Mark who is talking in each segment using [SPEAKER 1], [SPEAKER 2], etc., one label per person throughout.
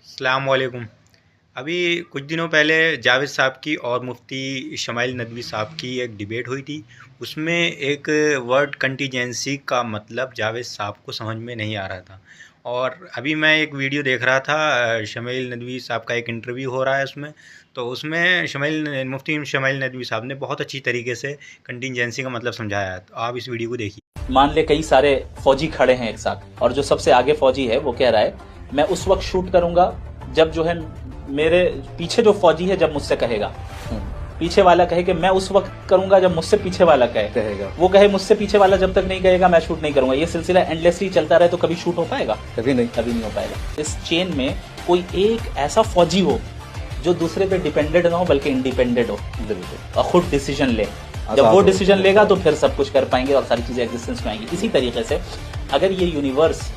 [SPEAKER 1] अस्सलाम वालेकुम। अभी कुछ दिनों पहले जावेद साहब की और मुफ्ती शमाइल नदवी साहब की एक डिबेट हुई थी। उसमें एक वर्ड कंटीजेंसी का मतलब जावेद साहब को समझ में नहीं आ रहा था। और अभी मैं एक वीडियो देख रहा था, शमाइल नदवी साहब का एक इंटरव्यू हो रहा है उसमें। तो उसमें मुफ्ती शमाइल नदवी साहब ने बहुत अच्छी तरीके से कंटीजेंसी का मतलब समझाया है। तो आप इस वीडियो को देखिए।
[SPEAKER 2] मान ले कई सारे फौजी खड़े हैं एक साथ और जो सबसे आगे फौजी है वो कह रहा है मैं उस वक्त शूट करूंगा जब जो है मेरे पीछे जो फौजी है जब मुझसे कहेगा। पीछे वाला कहे कि मैं उस वक्त करूंगा जब मुझसे पीछे वाला कहेगा। वो कहे मुझसे पीछे वाला जब तक नहीं कहेगा मैं शूट नहीं करूंगा। ये सिलसिला एंडलेसली चलता रहे तो कभी शूट हो पाएगा? कभी नहीं हो पाएगा। इस चेन में कोई एक ऐसा फौजी हो जो दूसरे पे डिपेंडेंट ना हो बल्कि इंडिपेंडेंट हो और खुद डिसीजन ले। जब वो डिसीजन लेगा तो फिर सब कुछ कर पाएंगे और सारी चीजें एग्जिस्टेंस में आएंगी। इसी तरीके से अगर ये यूनिवर्स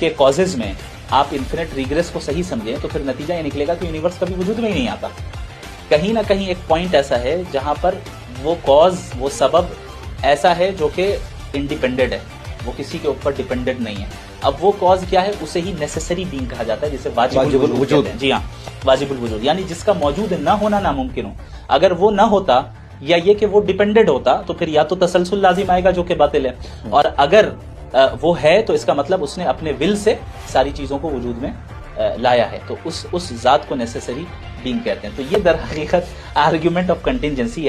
[SPEAKER 2] के कॉजेज में आप इन्फिनिट रिग्रेस को सही समझें तो फिर नतीजा ये निकलेगा कि यूनिवर्स कभी वजूद में ही नहीं आता। कहीं ना कहीं एक पॉइंट ऐसा है जहां पर वो कॉज वो सबब ऐसा है जो कि इंडिपेंडेंट है, वो किसी के ऊपर डिपेंडेंट नहीं है। अब वो कॉज क्या है उसे ही नेसेसरी बीइंग कहा जाता है, जिसे वाजिबुल वजूद। जी हाँ, वाजिबुल वजूद यानी जिसका मौजूद न होना नामुमकिन हो। अगर वो न होता या ये कि वो डिपेंडेंट होता तो फिर या तो तसलसल लाजिम आएगा जो कि बातिल है, और अगर वो है तो इसका मतलब उसने अपने विल से सारी चीजों को वजूद में लाया है। तो उस जात को नेसेसरी बीइंग कहते हैं। तो ये दर हकीकत आर्ग्यूमेंट ऑफ कंटिजेंसी है।